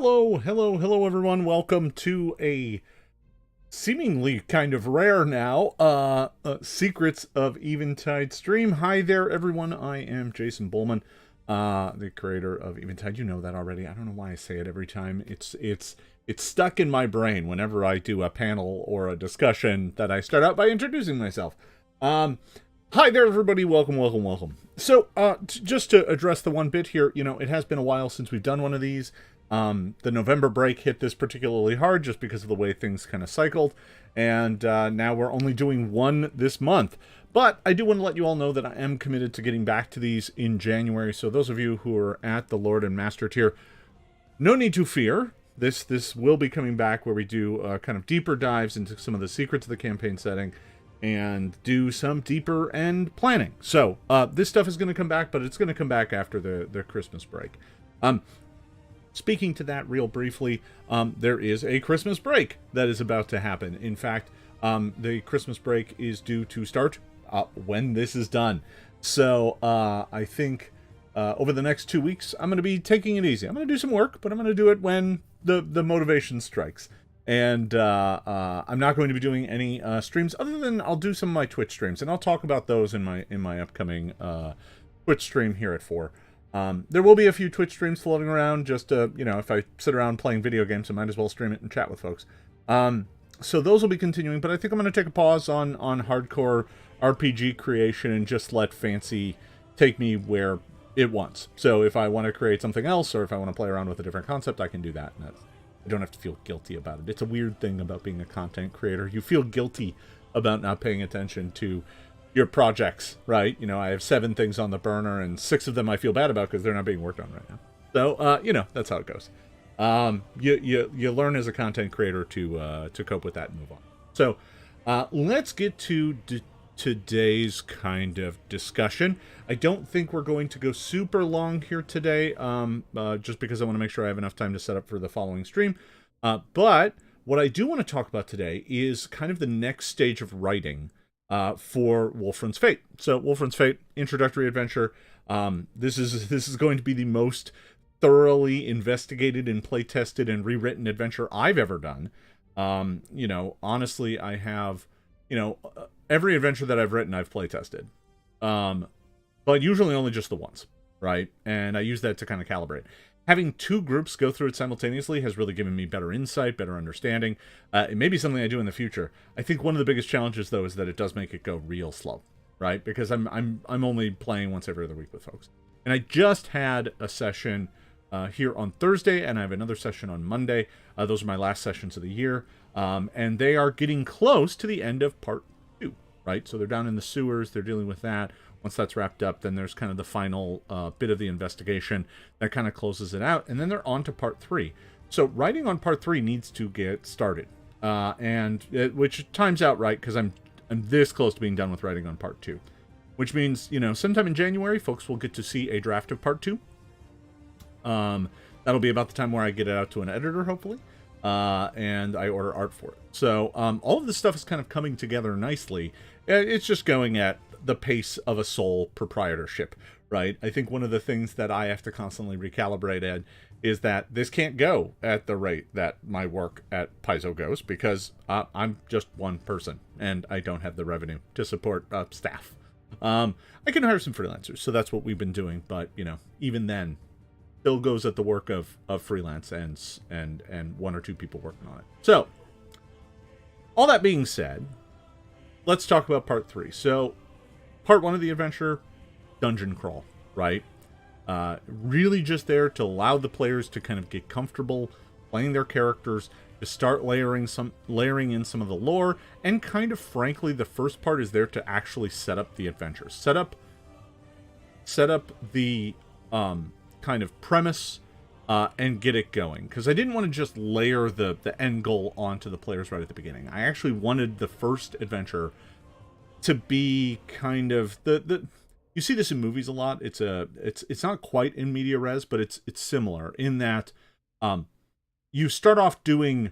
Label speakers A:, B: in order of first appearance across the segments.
A: Hello, everyone. Welcome to a seemingly kind of rare now, Secrets of Eventide stream. Hi there, everyone. I am Jason Bullman, the creator of Eventide. You know that already. I don't know why I say it every time. It's stuck in my brain whenever I do a panel or a discussion that I start out by introducing myself. Hi there, everybody. Welcome. So, just to address the one bit here, it has been a while since we've done one of these. The November break hit this particularly hard just because of the way things kind of cycled, and now we're only doing one this month. But I do want to let you all know that I am committed to getting back to these in January, so those of you who are at the Lord and Master tier, no need to fear. This will be coming back where we do kind of deeper dives into some of the secrets of the campaign setting and do some deeper end planning. So this stuff is going to come back, but it's going to come back after the Christmas break. Speaking to that real briefly, there is a Christmas break that is about to happen. In fact, the Christmas break is due to start when this is done. So I think over the next 2 weeks, I'm going to be taking it easy. I'm going to do some work, but I'm going to do it when the motivation strikes. And I'm not going to be doing any streams other than I'll do some of my Twitch streams, and I'll talk about those in my upcoming Twitch stream here at 4. There will be a few Twitch streams floating around, just if I sit around playing video games, I might as well stream it and chat with folks. So those will be continuing, but I think I'm going to take a pause on hardcore RPG creation and just let fancy take me where it wants. So if I want to create something else, or if I want to play around with a different concept, I can do that. And I don't have to feel guilty about it. It's a weird thing about being a content creator. You feel guilty about not paying attention to your projects, right? I have 7 things on the burner, and 6 of them I feel bad about because they're not being worked on right now. So, that's how it goes. You learn as a content creator to cope with that and move on. So, let's get to today's kind of discussion. I don't think we're going to go super long here today, just because I want to make sure I have enough time to set up for the following stream. But what I do want to talk about today is kind of the next stage of writing for Wolfren's Fate. So Wolfren's Fate, introductory adventure. This is going to be the most thoroughly investigated and play-tested and rewritten adventure I've ever done. Honestly, I have, every adventure that I've written, I've play-tested. But usually only just the once, right? And I use that to kind of calibrate. Having 2 groups go through it simultaneously has really given me better insight, better understanding. It may be something I do in the future. I think one of the biggest challenges, though, is that it does make it go real slow, right? Because I'm only playing once every other week with folks. And I just had a session here on Thursday, and I have another session on Monday. Those are my last sessions of the year. And they are getting close to the end of part 2, right? So they're down in the sewers. They're dealing with that. Once that's wrapped up, then there's kind of the final bit of the investigation that kind of closes it out. And then they're on to part 3. So writing on part 3 needs to get started. Which times out right, because I'm this close to being done with writing on part 2. Which means, sometime in January, folks will get to see a draft of part 2. That'll be about the time where I get it out to an editor, hopefully. And I order art for it. So all of this stuff is kind of coming together nicely. It's just going at the pace of a sole proprietorship, right? I think one of the things that I have to constantly recalibrate, Ed, is that this can't go at the rate that my work at Paizo goes, because I'm just one person and I don't have the revenue to support staff. I can hire some freelancers, so that's what we've been doing. But even then, still goes at the work of freelance and 1 or 2 people working on it. So all that being said, let's talk about part 3. So part 1 of the adventure, dungeon crawl, right? Really just there to allow the players to kind of get comfortable playing their characters, to start layering in some of the lore, and kind of frankly, the first part is there to actually set up the adventure. Set up the kind of premise and get it going. Because I didn't want to just layer the end goal onto the players right at the beginning. I actually wanted the first adventure to be kind of the you see this in movies a lot. It's not quite in media res, but it's similar in that you start off doing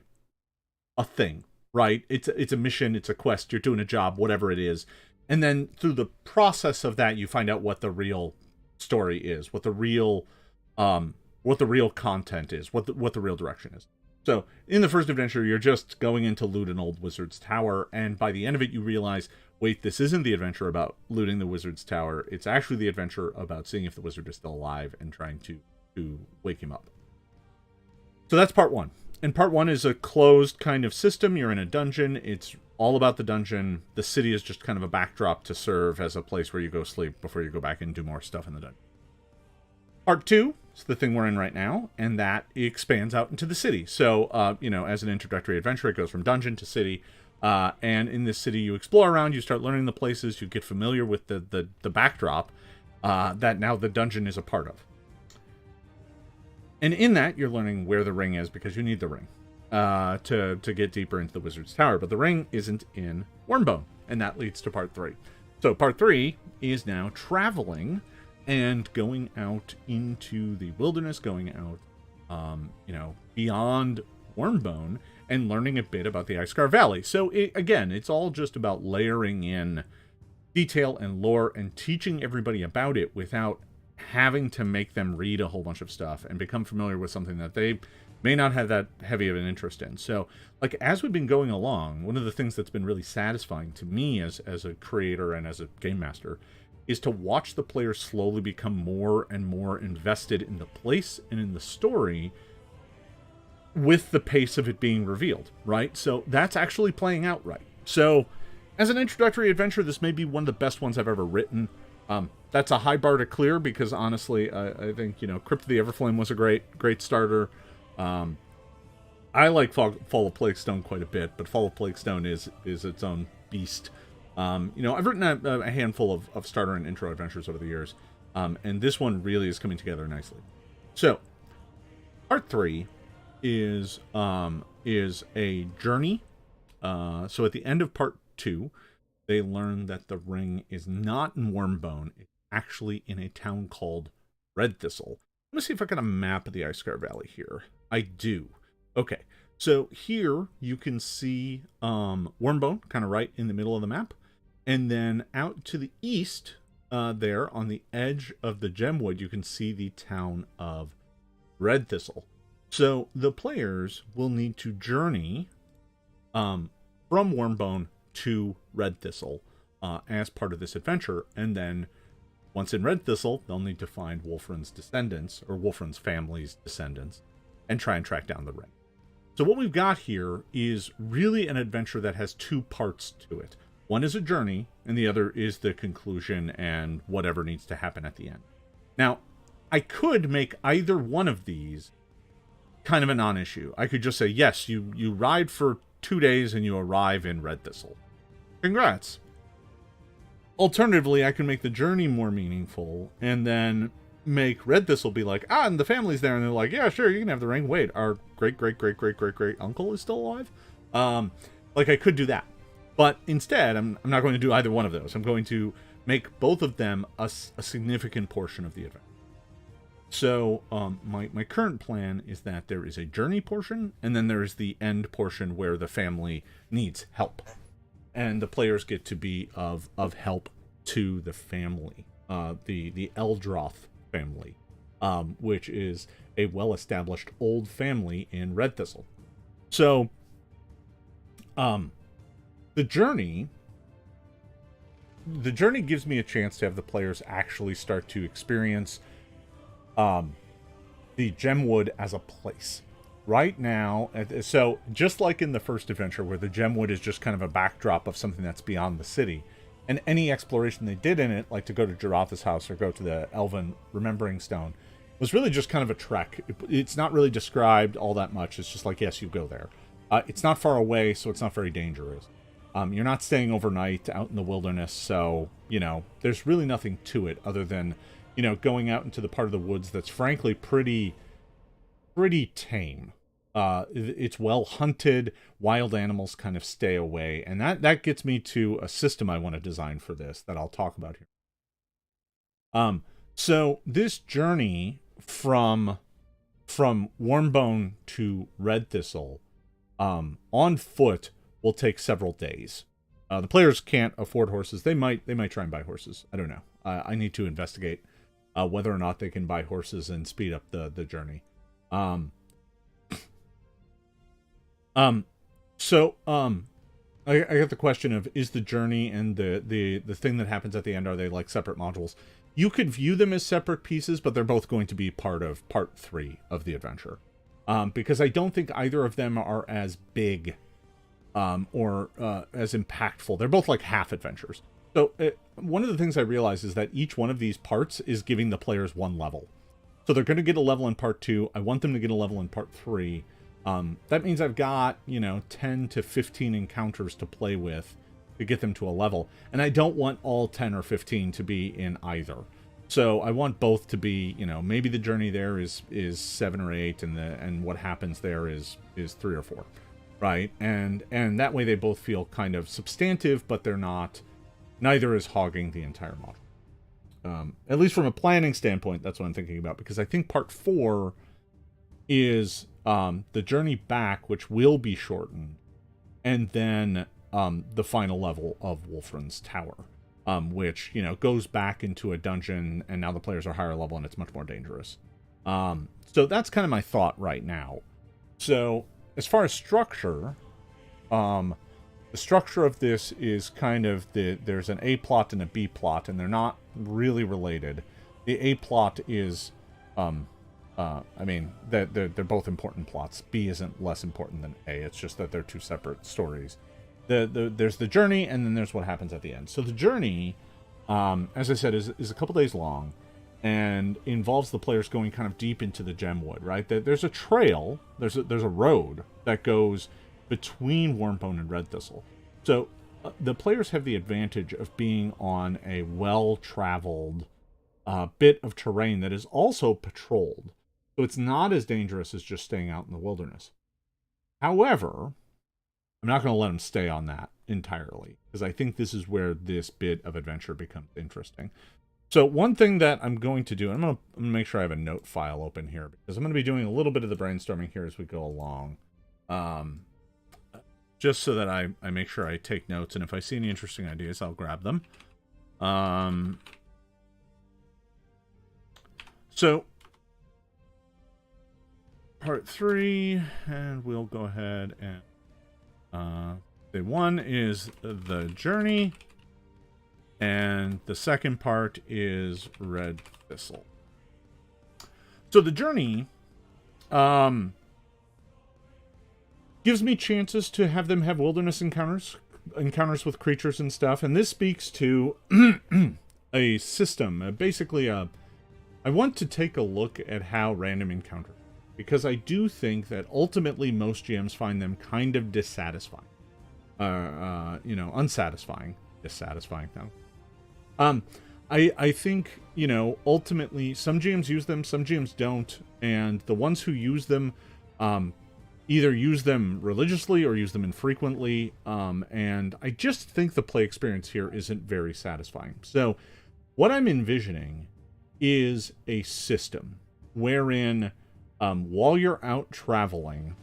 A: a thing, right? It's a mission, it's a quest, you're doing a job, whatever it is. And then through the process of that, you find out what the real story is, what the real what the real content is, what the real direction is. So in the first adventure, you're just going in to loot an old wizard's tower, and by the end of it, you realize, wait, this isn't the adventure about looting the wizard's tower. It's actually the adventure about seeing if the wizard is still alive and trying to wake him up. So that's part one. And part one is a closed kind of system. You're in a dungeon. It's all about the dungeon. The city is just kind of a backdrop to serve as a place where you go sleep before you go back and do more stuff in the dungeon. Part two is the thing we're in right now, and that expands out into the city. So, you know, as an introductory adventure, it goes from dungeon to city. And in this city, you explore around, you start learning the places, you get familiar with the backdrop that now the dungeon is a part of. And in that, you're learning where the ring is, because you need the ring to get deeper into the wizard's tower. But the ring isn't in Wormbone, and that leads to part three. So part three is now traveling and going out into the wilderness, going out, you know, beyond Wormbone, and learning a bit about the Icescar Valley. So, again, it's all just about layering in detail and lore and teaching everybody about it without having to make them read a whole bunch of stuff and become familiar with something that they may not have that heavy of an interest in. So, like, as we've been going along, one of the things that's been really satisfying to me as a creator and as a game master is to watch the players slowly become more and more invested in the place and in the story with the pace of it being revealed, right? So that's actually playing out right. So as an introductory adventure, this may be one of the best ones I've ever written. That's a high bar to clear because, honestly, I think, you know, Crypt of the Everflame was a great starter. I like Fall of Plaguestone quite a bit, but Fall of Plaguestone is its own beast. You know, I've written a handful of starter and intro adventures over the years, and this one really is coming together nicely. So, part three is a journey. So at the end of part two, they learn that the ring is not in Wormbone. It's actually in a town called Red Thistle. Let me see if I got a map of the Icescar Valley here. I do. Okay, so here you can see Wormbone kind of right in the middle of the map. And then out to the east, there on the edge of the Gemwood, you can see the town of Red Thistle. So the players will need to journey from Wormbone to Red Thistle as part of this adventure. And then once in Red Thistle, they'll need to find Wolfren's descendants, or Wolfren's family's descendants, and try and track down the ring. So what we've got here is really an adventure that has two parts to it. One is a journey, and the other is the conclusion and whatever needs to happen at the end. Now, I could make either one of these kind of a non-issue. I could just say, yes, you ride for 2 days and you arrive in Red Thistle. Congrats. Alternatively, I can make the journey more meaningful and then make Red Thistle be like, and the family's there, and they're like, yeah, sure, you can have the ring. Wait, our great uncle is still alive? Like, I could do that. But instead, I'm not going to do either one of those. I'm going to make both of them a significant portion of the event. So my current plan is that there is a journey portion, and then there is the end portion where the family needs help. And the players get to be of help to the family, the Eldroth family, which is a well-established old family in Red Thistle. So, the journey gives me a chance to have the players actually start to experience the Gemwood as a place. Right now, so just like in the first adventure where the Gemwood is just kind of a backdrop of something that's beyond the city, and any exploration they did in it, like to go to Jarotha's house or go to the Elven Remembering Stone, was really just kind of a trek. It's not really described all that much. It's just like, yes, you go there. It's not far away, so it's not very dangerous. You're not staying overnight out in the wilderness, so, you know, there's really nothing to it other than, you know, going out into the part of the woods that's frankly pretty tame. It's well hunted, wild animals kind of stay away, and that gets me to a system I want to design for this that I'll talk about here. So this journey from Wormbone to Red Thistle on foot will take several days. The players can't afford horses. They might try and buy horses. I don't know. I need to investigate whether or not they can buy horses and speed up the journey. I got the question of, is the journey and the thing that happens at the end, are they like separate modules? You could view them as separate pieces, but they're both going to be part of part 3 of the adventure. Because I don't think either of them are as big or as impactful. They're both like half adventures. So one of the things I realize is that each one of these parts is giving the players 1 level. So they're going to get a level in part 2. I want them to get a level in part 3. That means I've got, 10 to 15 encounters to play with to get them to a level. And I don't want all 10 or 15 to be in either. So I want both to be, maybe the journey there is 7 or 8 and what happens there is 3 or 4. Right? And that way they both feel kind of substantive, but they're not, neither is hogging the entire module. At least from a planning standpoint, that's what I'm thinking about, because I think part 4 is the journey back, which will be shortened, and then the final level of Wolfren's Tower, which, goes back into a dungeon, and now the players are higher level, and it's much more dangerous. So that's kind of my thought right now. So as far as structure, the structure of this is kind of there's an A plot and a B plot, and they're not really related. The A plot is, they're both important plots. B isn't less important than A. It's just that they're 2 separate stories. There's the journey, and then there's what happens at the end. So the journey, as I said, is a couple days long, and involves the players going kind of deep into the Gemwood, right? There's a trail, there's a road that goes between Wormbone and Red Thistle. So the players have the advantage of being on a well-traveled bit of terrain that is also patrolled. So it's not as dangerous as just staying out in the wilderness. However, I'm not going to let them stay on that entirely, because I think this is where this bit of adventure becomes interesting. So one thing that I'm going to do, I'm going to make sure I have a note file open here, because I'm going to be doing a little bit of the brainstorming here as we go along. Just so that I make sure I take notes, and if I see any interesting ideas, I'll grab them. So, part 3, and we'll go ahead and the one is the journey, and the second part is Red Thistle. So the journey gives me chances to have them have wilderness encounters with creatures and stuff, and this speaks to a system, basically I want to take a look at how random encounters, because I do think that ultimately most GMs find them kind of dissatisfying. Unsatisfying. Dissatisfying, though. I think, ultimately some GMs use them, some GMs don't, and the ones who use them either use them religiously or use them infrequently, and I just think the play experience here isn't very satisfying. So what I'm envisioning is a system wherein while you're out traveling,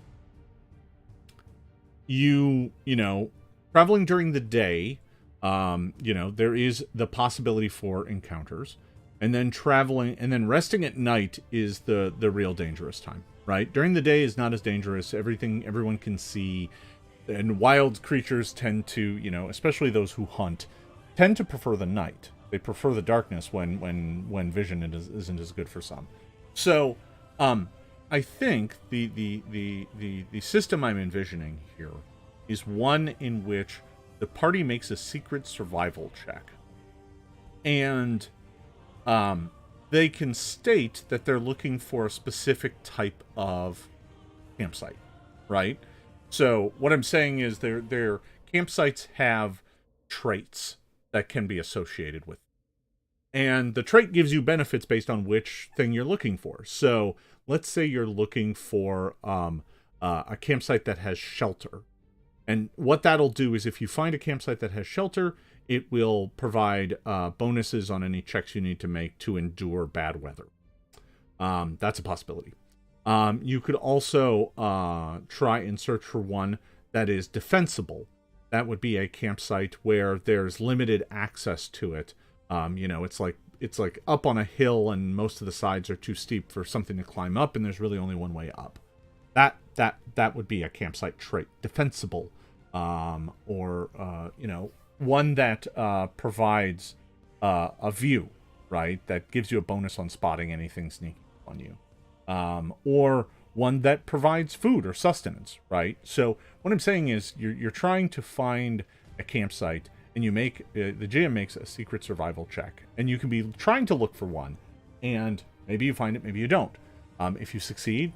A: traveling during the day, there is the possibility for encounters, and then resting at night is the real dangerous time, right? During the day is not as dangerous. Everyone can see, and wild creatures tend to, especially those who hunt, tend to prefer the night. They prefer the darkness when vision isn't as good for some. So, I think the system I'm envisioning here is one in which the party makes a secret survival check, and they can state that they're looking for a specific type of campsite, right? So what I'm saying is their campsites have traits that can be associated with, and the trait gives you benefits based on which thing you're looking for. So let's say you're looking for a campsite that has shelter. And what that'll do is if you find a campsite that has shelter, it will provide bonuses on any checks you need to make to endure bad weather. That's a possibility. You could also try and search for one that is defensible. That would be a campsite where there's limited access to it. It's like it's like up on a hill and most of the sides are too steep for something to climb up, and there's really only one way up. That would be a campsite trait. Defensible, or you know, one that provides a view, right? That gives you a bonus on spotting anything sneaking on you, or one that provides food or sustenance, right? So what I'm saying is you're trying to find a campsite, and you make the GM makes a secret survival check, and you can be trying to look for one, and maybe you find it, maybe you don't. If you succeed,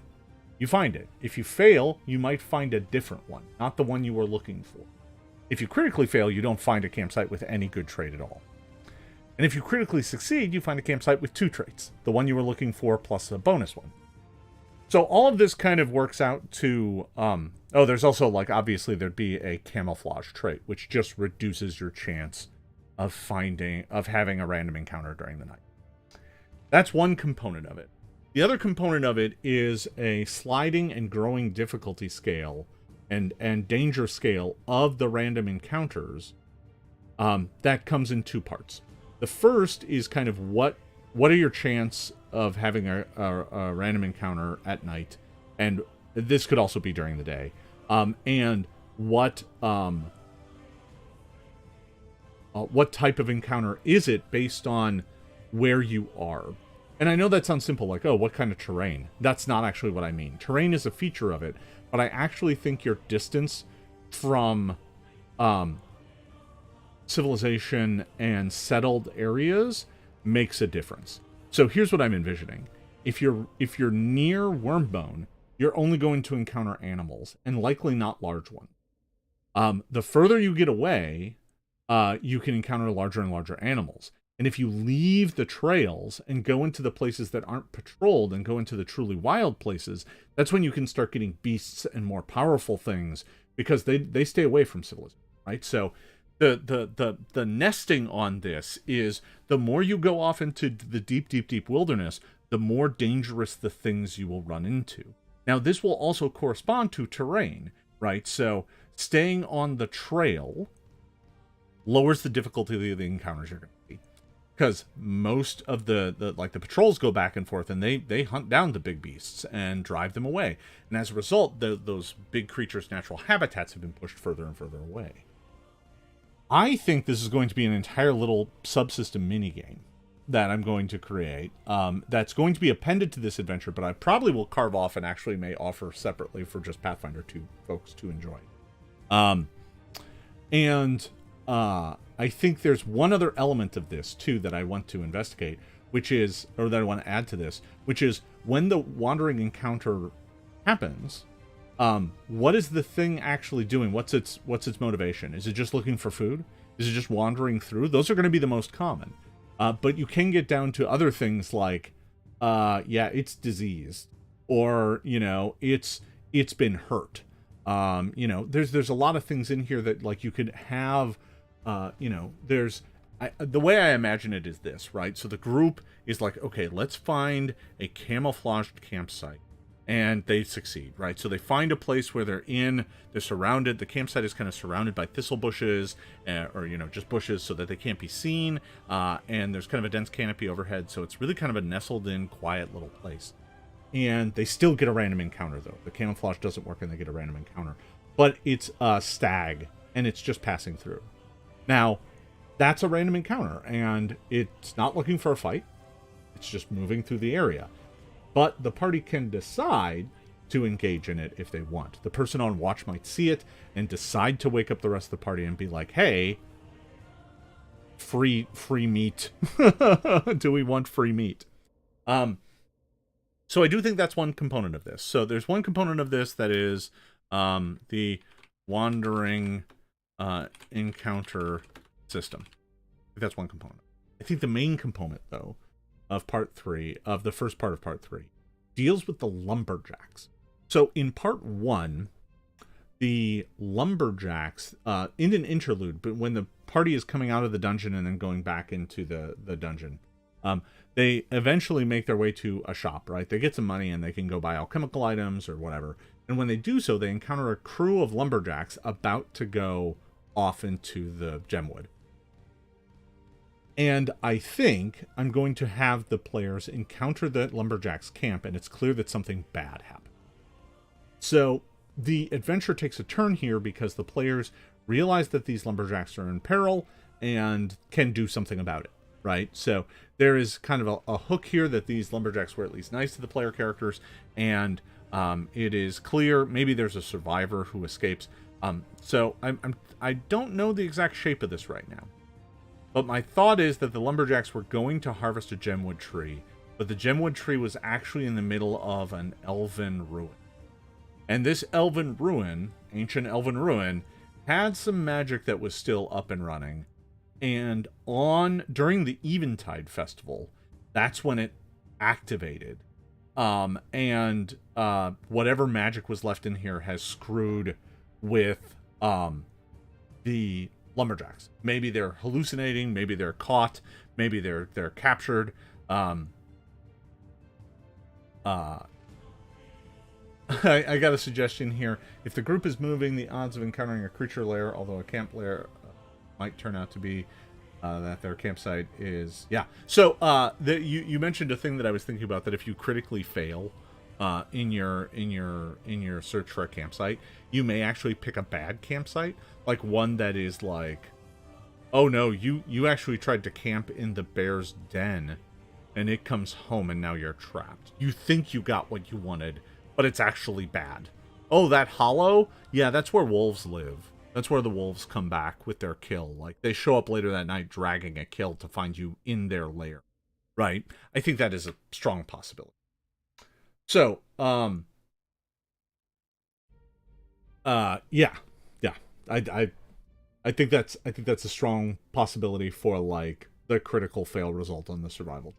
A: you find it. If you fail, you might find a different one, not the one you were looking for. If you critically fail, you don't find a campsite with any good trait at all. And if you critically succeed, you find a campsite with 2 traits, the one you were looking for plus a bonus one. So all of this kind of works out to, oh, there's also, like, obviously there'd be a camouflage trait, which just reduces your chance of having a random encounter during the night. That's one component of it. The other component of it is a sliding and growing difficulty scale and danger scale of the random encounters that comes in 2 parts. The first is kind of what are your chance of having a random encounter at night, and this could also be during the day, and what type of encounter is it based on where you are. And I know that sounds simple, like, oh, what kind of terrain? That's not actually what I mean. Terrain is a feature of it, but I actually think your distance from civilization and settled areas makes a difference. So here's what I'm envisioning. If you're near Wormbone, you're only going to encounter animals, and likely not large ones. The further you get away, you can encounter larger and larger animals. And if you leave the trails and go into the places that aren't patrolled and go into the truly wild places, that's when you can start getting beasts and more powerful things, because they stay away from civilization, right? So the nesting on this is, the more you go off into the deep wilderness, the more dangerous the things you will run into. Now, this will also correspond to terrain, right? So staying on the trail lowers the difficulty of the encounters you're going to see. Because most of the patrols go back and forth, and they hunt down the big beasts and drive them away. And as a result, those big creatures' natural habitats have been pushed further and further away. I think this is going to be an entire little subsystem minigame that I'm going to create, that's going to be appended to this adventure, but I probably will carve off and actually may offer separately for just Pathfinder 2 folks to enjoy. I think there's one other element of this, too, that I want to investigate, which is, or that I want to add to this, which is when the wandering encounter happens, what is the thing actually doing? What's its motivation? Is it just looking for food? Is it just wandering through? Those are going to be the most common. But you can get down to other things like, it's diseased, or, it's been hurt. There's a lot of things in here that, like, you could have, the way I imagine it is this, right? So the group is like, okay, let's find a camouflaged campsite. And they succeed, right? So they find a place where they're surrounded. The campsite is kind of surrounded by thistle bushes, or just bushes, so that they can't be seen. And there's kind of a dense canopy overhead, so it's really kind of a nestled-in, quiet little place. And they still get a random encounter, though. The camouflage doesn't work, and they get a random encounter. But it's a stag, and it's just passing through. Now, that's a random encounter, and it's not looking for a fight. It's just moving through the area. But the party can decide to engage in it if they want. The person on watch might see it and decide to wake up the rest of the party and be like, hey, free meat. Do we want free meat? So I do think that's one component of this. So there's one component of this that is the wandering encounter system. That's one component. I think the main component, though, of the first part of part 3, deals with the lumberjacks. So in part 1, the lumberjacks, in an interlude, but when the party is coming out of the dungeon and then going back into the dungeon, they eventually make their way to a shop, right? They get some money and they can go buy alchemical items or whatever. And when they do so, they encounter a crew of lumberjacks about to go off into the gemwood. And I think I'm going to have the players encounter the lumberjacks camp, and it's clear that something bad happened. So the adventure takes a turn here because the players realize that these lumberjacks are in peril and can do something about it, right? So there is kind of a hook here that these lumberjacks were at least nice to the player characters, and it is clear maybe there's a survivor who escapes. So I don't know the exact shape of this right now, but my thought is that the lumberjacks were going to harvest a gemwood tree, but the gemwood tree was actually in the middle of an elven ruin. And this elven ruin, ancient elven ruin, had some magic that was still up and running. And during the Eventide festival, that's when it activated. And whatever magic was left in here has screwed with the lumberjacks. Maybe they're hallucinating, maybe they're caught, maybe they're captured. I got a suggestion here. If the group is moving, the odds of encountering a creature lair, although a camp lair might turn out to be that their campsite is... Yeah. So you mentioned a thing that I was thinking about, that if you critically fail in your search for a campsite, you may actually pick a bad campsite, like one that is like, oh no, you actually tried to camp in the bear's den, and it comes home and now you're trapped. You think you got what you wanted, but it's actually bad. Oh, that hollow? Yeah, that's where wolves live. That's where the wolves come back with their kill. Like, they show up later that night dragging a kill to find you in their lair. Right? I think that is a strong possibility. So, yeah. I think that's a strong possibility for, like, the critical fail result on the survival.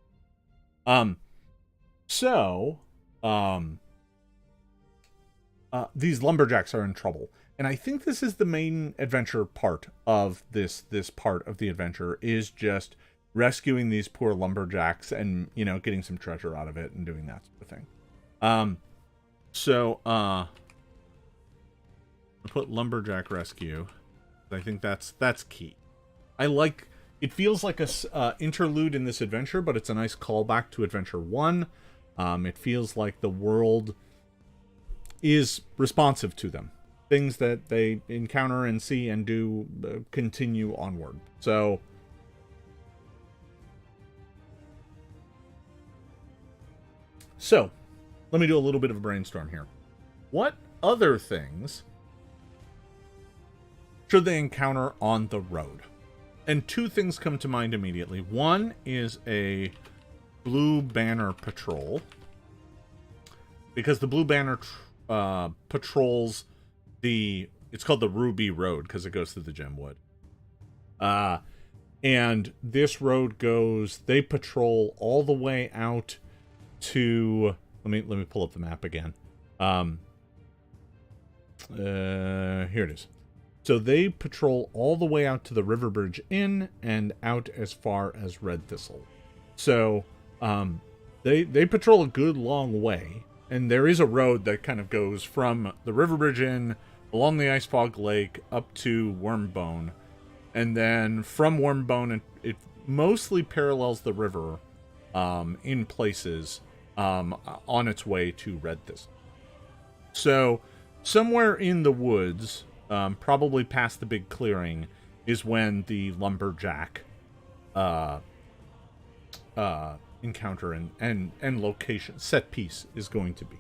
A: These lumberjacks are in trouble. And I think this is the main adventure part of this part of the adventure, is just rescuing these poor lumberjacks and, you know, getting some treasure out of it and doing that sort of thing. I put lumberjack rescue. I think that's key. I like, it feels like a interlude in this adventure, but it's a nice callback to Adventure 1. It feels like the world is responsive to them. Things that they encounter and see and do continue onward. So, let me do a little bit of a brainstorm here. What other things should they encounter on the road? And two things come to mind immediately. One is a Blue Banner patrol, because the Blue Banner patrols it's called the Ruby Road because it goes through the Gemwood. And this road they patrol all the way out to, let me pull up the map again. Here it is. So they patrol all the way out to the Riverbridge Inn and out as far as Red Thistle. So they patrol a good long way. And there is a road that kind of goes from the Riverbridge Inn along the Icefog Lake up to Wormbone. And then from Wormbone, it mostly parallels the river in places on its way to Red Thistle. So somewhere in the woods, probably past the big clearing, is when the lumberjack encounter and location set piece is going to be.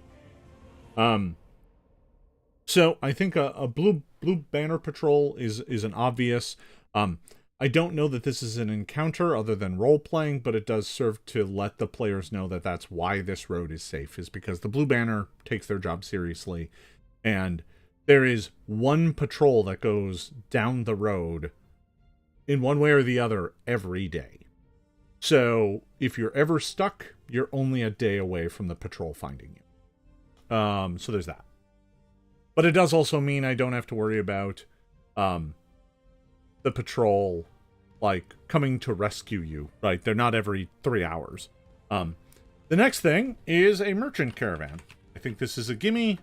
A: So I think a blue banner patrol is an obvious. I don't know that this is an encounter other than role playing, but it does serve to let the players know that that's why this road is safe, is because the Blue Banner takes their job seriously, and there is one patrol that goes down the road in one way or the other every day. So if you're ever stuck, you're only a day away from the patrol finding you. So there's that. But it does also mean I don't have to worry about the patrol, like, coming to rescue you, right? They're not every 3 hours. The next thing is a merchant caravan. I think this is a gimme.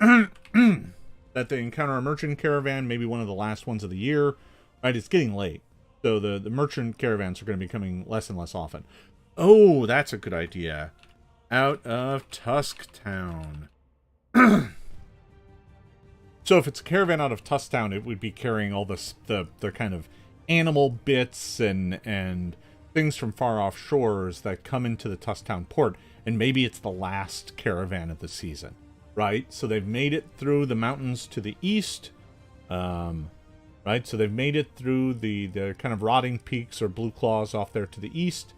A: That they encounter a merchant caravan, maybe one of the last ones of the year. Right, it's getting late. So the merchant caravans are going to be coming less and less often. Oh, that's a good idea. Out of Tusk Town. So if it's a caravan out of Tusk Town, it would be carrying all the kind of animal bits and things from far off shores that come into the Tusk Town port. And maybe it's the last caravan of the season, right? So they've made it through the mountains to the east. Right, so they've made it through the kind of rotting peaks or blue claws off there to the east,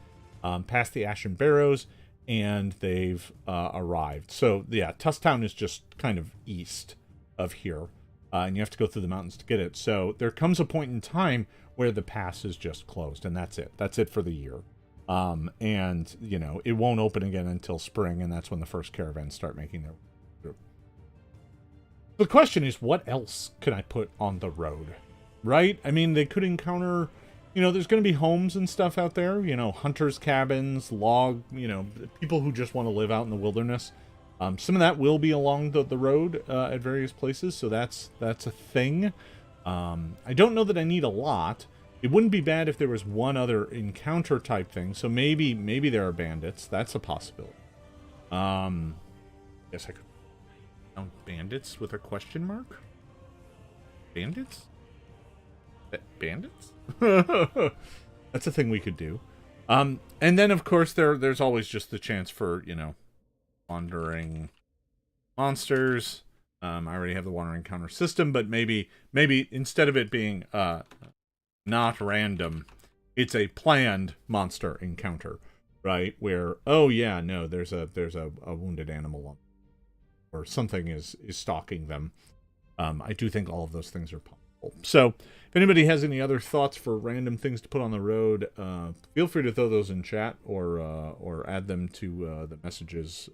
A: past the Ashen Barrows, and they've arrived. So yeah, Tusk Town is just kind of east of here, and you have to go through the mountains to get it. So there comes a point in time where the pass is just closed, and that's it. That's it for the year. And you know, it won't open again until spring, and that's when the first caravans start making their way through. The question is, what else can I put on the road? Right? I mean, they could encounter, you know, there's going to be homes and stuff out there, you know, hunters' cabins, you know, people who just want to live out in the wilderness. Some of that will be along the road at various places, so that's a thing. I don't know that I need a lot. It wouldn't be bad if there was one other encounter type thing, so maybe there are bandits. That's a possibility. Guess I could count bandits with a question mark? Bandits? Bandits? That's a thing we could do. And then of course there's always just the chance for, you know, wandering monsters. I already have the wandering counter system, but maybe instead of it being not random, it's a planned monster encounter, right? Where, oh yeah, no, there's a wounded animal or something is stalking them. I do think all of those things are possible. So if anybody has any other thoughts for random things to put on the road, feel free to throw those in chat or add them to the messages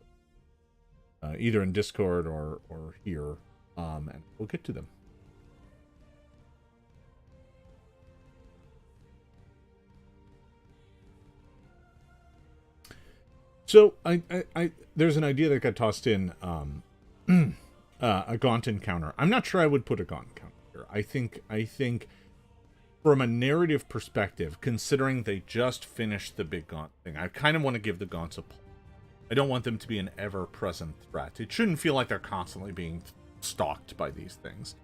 A: either in Discord or here, and we'll get to them. So I there's an idea that got tossed in, a gaunt encounter. I'm not sure I would put a gaunt encounter. I think from a narrative perspective, considering they just finished the big gaunt thing, I kind of want to give the gaunts a pull. I don't want them to be an ever-present threat. It shouldn't feel like they're constantly being stalked by these things.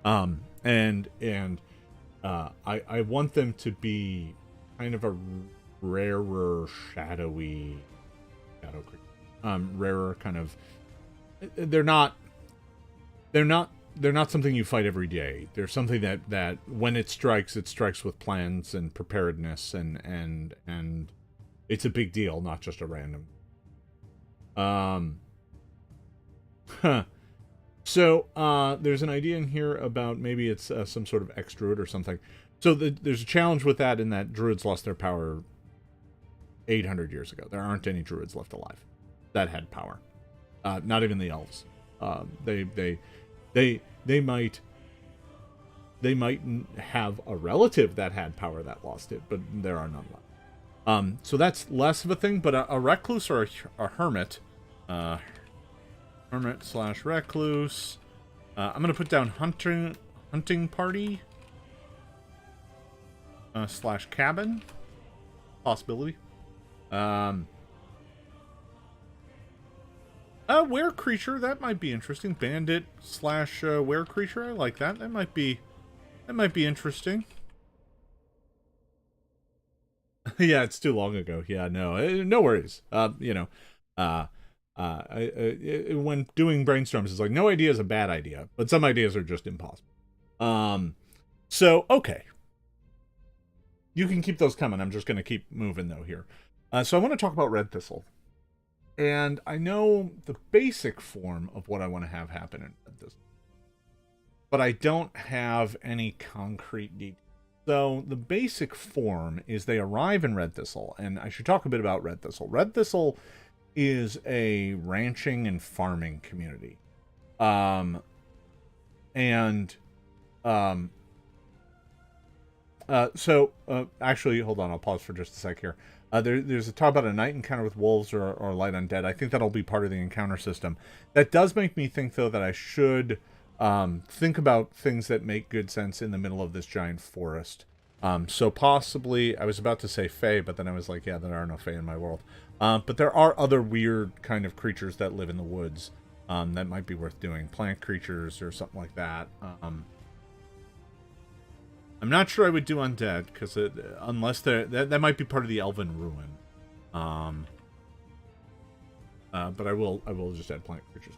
A: I want them to be kind of a rarer, shadowy shadow creature. Rarer kind of. They're not something you fight every day. They're something that when it strikes with plans and preparedness, and it's a big deal, not just a random. So there's an idea in here about maybe it's some sort of ex-druid or something. So there's a challenge with that in that druids lost their power 800 years ago. There aren't any druids left alive that had power. Not even the elves. They might have a relative that had power that lost it, but there are none left. So that's less of a thing, but a recluse or a hermit, hermit/recluse. I'm gonna put down hunting party / cabin possibility. Were creature, that might be interesting. Bandit / were creature, I like that. That might be interesting. Yeah, it's too long ago. Yeah, no worries. When doing brainstorms, it's like no idea is a bad idea, but some ideas are just impossible. So okay, you can keep those coming. I'm just going to keep moving though here. So I want to talk about red thistle. And I know the basic form of what I want to have happen in Red Thistle, but I don't have any concrete details. So the basic form is they arrive in Red Thistle, and I should talk a bit about Red Thistle. Red Thistle is a ranching and farming community. Actually, hold on, I'll pause for just a sec here. There's a talk about a night encounter with wolves or light undead. I think that'll be part of the encounter system. That does make me think, though, that I should think about things that make good sense in the middle of this giant forest. So possibly, I was about to say Fae, but then I was like, yeah, there are no Fae in my world. But there are other weird kind of creatures that live in the woods that might be worth doing. Plant creatures or something like that. I'm not sure I would do undead, because unless that might be part of the Elven Ruin. But I will just add plant creatures.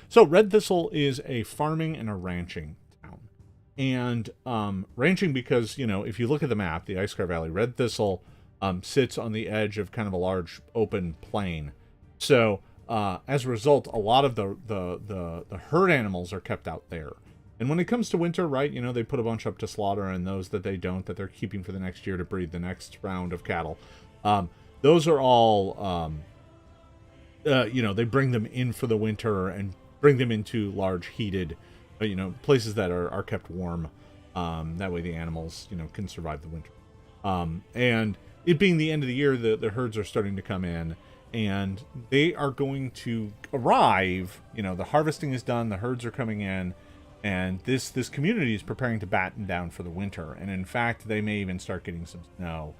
A: So Red Thistle is a farming and a ranching town. And ranching because, if you look at the map, the Icescar Valley, Red Thistle sits on the edge of kind of a large open plain. So as a result, a lot of the herd animals are kept out there. And when it comes to winter, right, they put a bunch up to slaughter, and those that they don't, that they're keeping for the next year to breed the next round of cattle. Those are all, they bring them in for the winter and bring them into large heated, places that are kept warm. That way the animals, can survive the winter. And it being the end of the year, the herds are starting to come in, and they are going to arrive. The harvesting is done, the herds are coming in, and this community is preparing to batten down for the winter. And in fact, they may even start getting some snow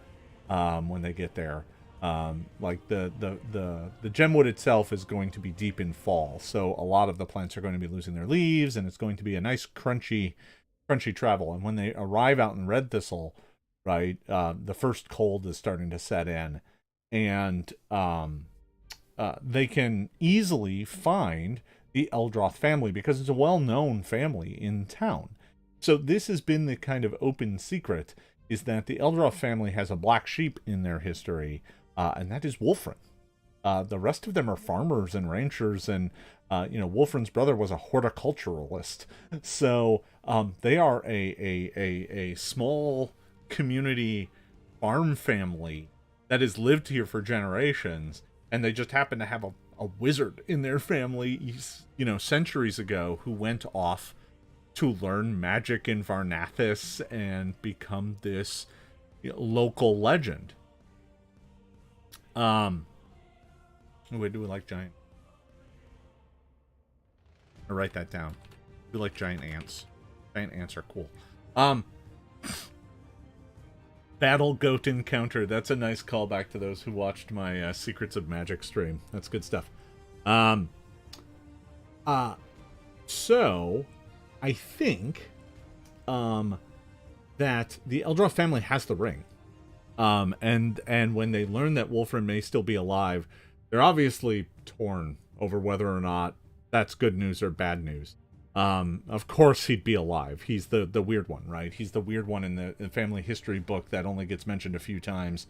A: when they get there. Like the gemwood itself is going to be deep in fall, so a lot of the plants are going to be losing their leaves, and it's going to be a nice crunchy travel. And when they arrive out in Red Thistle, right, the first cold is starting to set in, and they can easily find the Eldroth family, because it's a well-known family in town. So this has been the kind of open secret, is that the Eldroth family has a black sheep in their history, and that is Wolfren. The rest of them are farmers and ranchers, and Wolfren's brother was a horticulturalist. So they are a small community farm family that has lived here for generations, and they just happen to have a wizard in their family, centuries ago, who went off to learn magic in Varnathis and become this local legend. Wait, do we like giant? I'll write that down. We like giant ants. Giant ants are cool. Battle Goat Encounter. That's a nice callback to those who watched my Secrets of Magic stream. That's good stuff. So I think that the Eldroth family has the ring. And when they learn that Wolfren may still be alive, they're obviously torn over whether or not that's good news or bad news. Of course he'd be alive. He's the weird one, right? He's the weird one in the family history book that only gets mentioned a few times,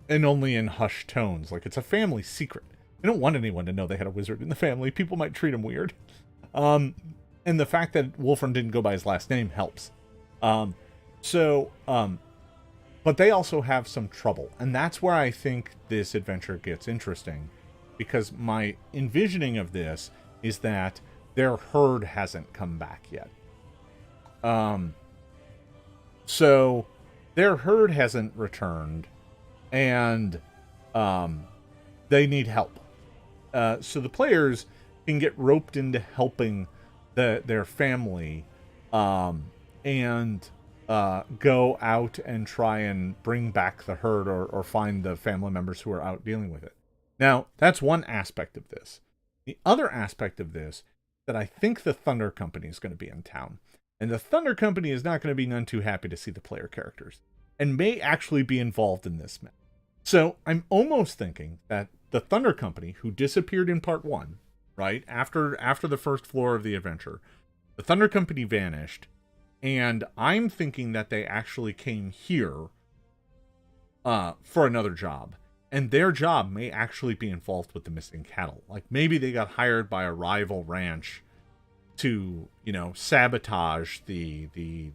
A: and only in hushed tones. Like, it's a family secret. They don't want anyone to know they had a wizard in the family. People might treat him weird. And the fact that Wolfren didn't go by his last name helps. But they also have some trouble. And that's where I think this adventure gets interesting. Because my envisioning of this is that their herd hasn't come back yet. So their herd hasn't returned. And they need help. So the players can get roped into helping their family and go out and try and bring back the herd, or find the family members who are out dealing with it. Now, that's one aspect of this. The other aspect of this, that I think the Thunder Company is going to be in town. And the Thunder Company is not going to be none too happy to see the player characters, and may actually be involved in this mess. So I'm almost thinking that the Thunder Company, who disappeared in part 1, right, after the first floor of the adventure, the Thunder Company vanished, and I'm thinking that they actually came here for another job. And their job may actually be involved with the missing cattle. Like, maybe they got hired by a rival ranch to, sabotage the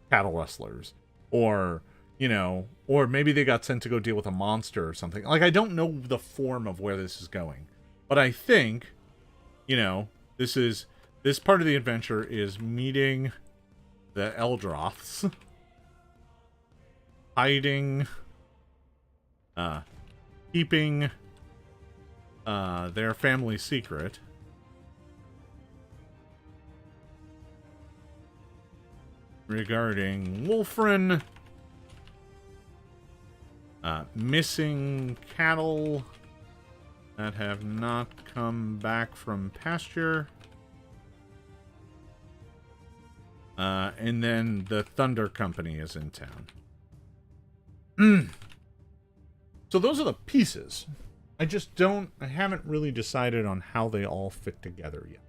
A: cattle rustlers. Or maybe they got sent to go deal with a monster or something. Like, I don't know the form of where this is going. But I think, this part of the adventure is meeting the Eldroths, hiding, keeping their family secret, regarding Wolfren. Missing cattle that have not come back from pasture. And then the Thunder Company is in town. So those are the pieces. I haven't really decided on how they all fit together yet.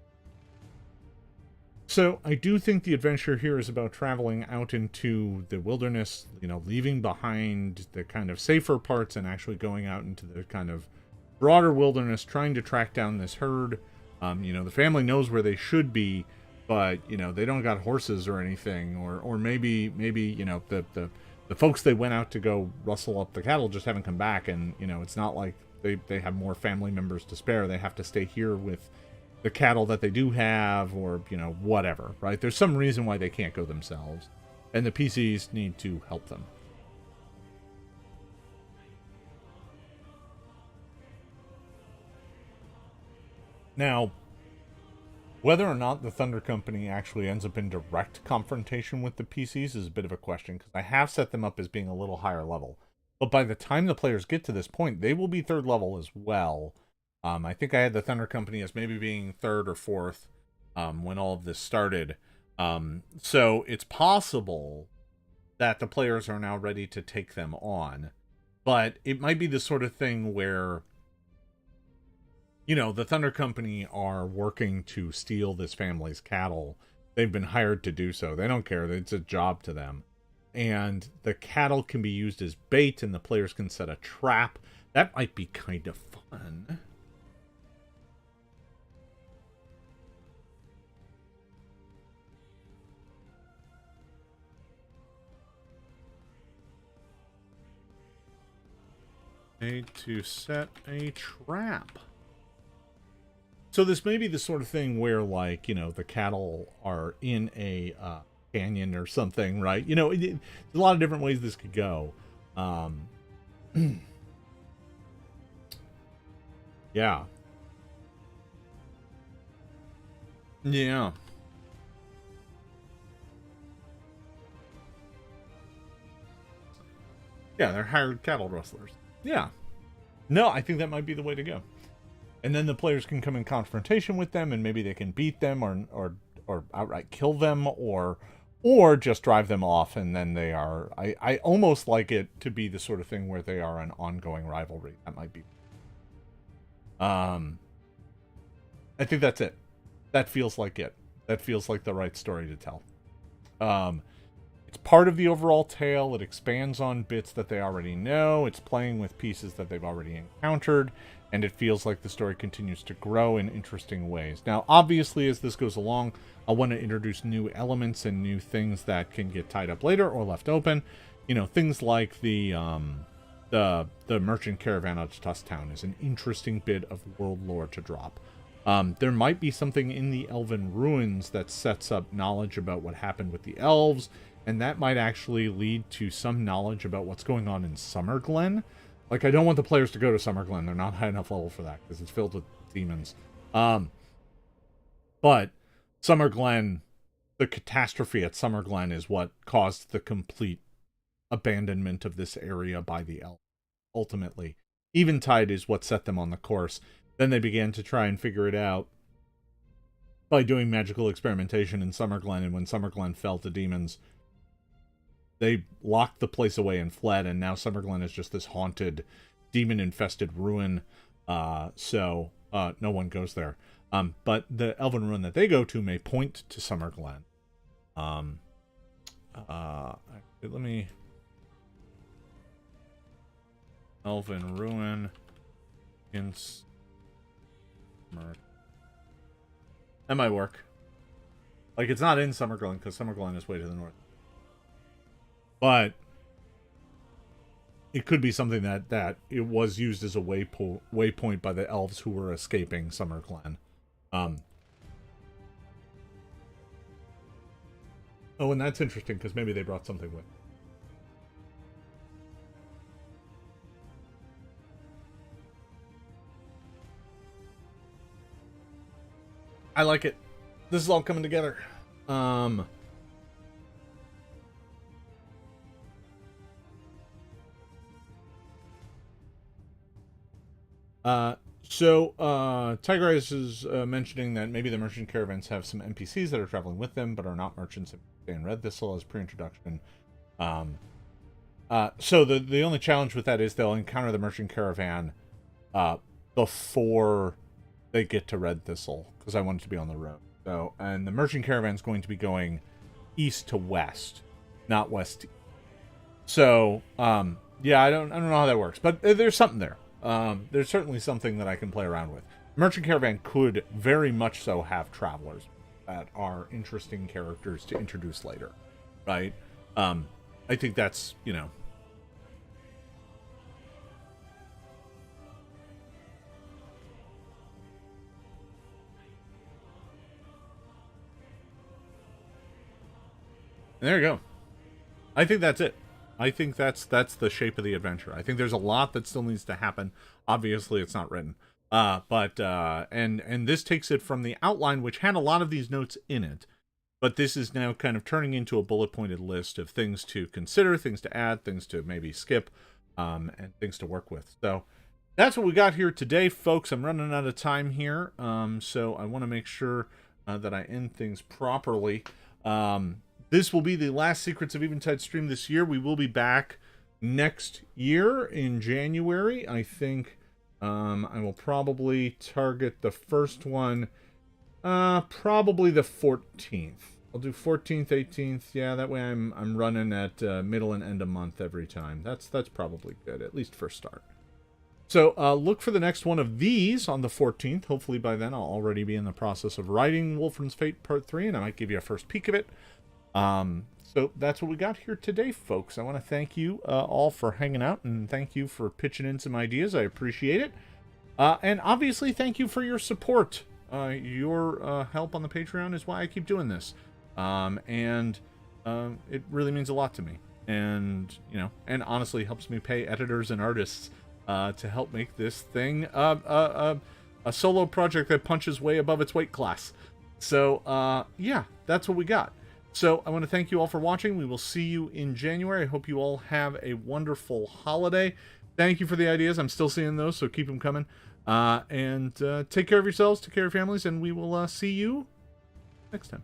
A: So I do think the adventure here is about traveling out into the wilderness, leaving behind the kind of safer parts and actually going out into the kind of broader wilderness, trying to track down this herd. The family knows where they should be, but, they don't got horses or anything, or maybe, the folks they went out to go rustle up the cattle just haven't come back, and, it's not like they have more family members to spare. They have to stay here with the cattle that they do have, or, whatever, right? There's some reason why they can't go themselves, and the PCs need to help them. Now, whether or not the Thunder Company actually ends up in direct confrontation with the PCs is a bit of a question, because I have set them up as being a little higher level. But by the time the players get to this point, they will be 3rd level as well. I think I had the Thunder Company as maybe being 3rd or 4th when all of this started. So it's possible that the players are now ready to take them on. But it might be the sort of thing where, the Thunder Company are working to steal this family's cattle. They've been hired to do so. They don't care. It's a job to them. And the cattle can be used as bait, and the players can set a trap. That might be kind of fun. To set a trap. So this may be the sort of thing where, like, the cattle are in a canyon or something, right? There's a lot of different ways this could go. Yeah. Yeah. Yeah, they're hired cattle rustlers. Yeah. No, I think that might be the way to go. And then the players can come in confrontation with them, and maybe they can beat them or outright kill them, or just drive them off, and then they are... I almost like it to be the sort of thing where they are an ongoing rivalry. That might be... I think that's it. That feels like it. That feels like the right story to tell. It's part of the overall tale. It expands on bits that they already know. It's playing with pieces that they've already encountered. And it feels like the story continues to grow in interesting ways. Now, obviously, as this goes along, I want to introduce new elements and new things that can get tied up later or left open. Things like the merchant caravan out to Tusktown is an interesting bit of world lore to drop. There might be something in the Elven Ruins that sets up knowledge about what happened with the elves, and that might actually lead to some knowledge about what's going on in Summer Glen. Like, I don't want the players to go to Summer Glen. They're not high enough level for that, because it's filled with demons. But Summer Glen, the catastrophe at Summer Glen is what caused the complete abandonment of this area by the elves, ultimately. Eventide is what set them on the course. Then they began to try and figure it out by doing magical experimentation in Summer Glen, and when Summer Glen fell to demons, they locked the place away and fled, and now Summer Glen is just this haunted, demon-infested ruin, so no one goes there. But the Elven Ruin that they go to may point to Summer Glen. Let me... Elven Ruin in... That might work. Like, it's not in Summer Glen, because Summer Glen is way to the north. But it could be something that it was used as a waypoint by the elves who were escaping Summer Glen. Oh, and that's interesting, because maybe they brought something with. I like it. This is all coming together. Tiger Eyes is mentioning that maybe the merchant caravans have some NPCs that are traveling with them, but are not merchants and Red Thistle as pre-introduction. So the only challenge with that is they'll encounter the merchant caravan before they get to Red Thistle, because I want it to be on the road. So, and the merchant caravan is going to be going east to west, not west to east. So, yeah, I don't know how that works, but there's something there. There's certainly something that I can play around with. Merchant Caravan could very much so have travelers that are interesting characters to introduce later, right? I think that's, you know... And there you go. I think that's it. I think that's the shape of the adventure. I think there's a lot that still needs to happen. Obviously, it's not written. And this takes it from the outline, which had a lot of these notes in it. But this is now kind of turning into a bullet-pointed list of things to consider, things to add, things to maybe skip, and things to work with. So that's what we got here today, folks. I'm running out of time here, so I want to make sure that I end things properly. This will be the last Secrets of Eventide stream this year. We will be back next year in January. I think I will probably target the first one, probably the 14th. I'll do 14th, 18th. Yeah, that way I'm running at middle and end of month every time. That's probably good, at least for start. So look for the next one of these on the 14th. Hopefully by then I'll already be in the process of writing Wolfren's Fate Part 3, and I might give you a first peek of it. So that's what we got here today, folks. I want to thank you all for hanging out, and thank you for pitching in some ideas. I appreciate it. And obviously, thank you for your support. Your help on the Patreon is why I keep doing this. It really means a lot to me. And, you know, and honestly helps me pay editors and artists to help make this thing a solo project that punches way above its weight class. So, yeah, that's what we got. So I want to thank you all for watching. We will see you in January. I hope you all have a wonderful holiday. Thank you for the ideas. I'm still seeing those, so keep them coming. Take care of yourselves, take care of your families, and we will see you next time.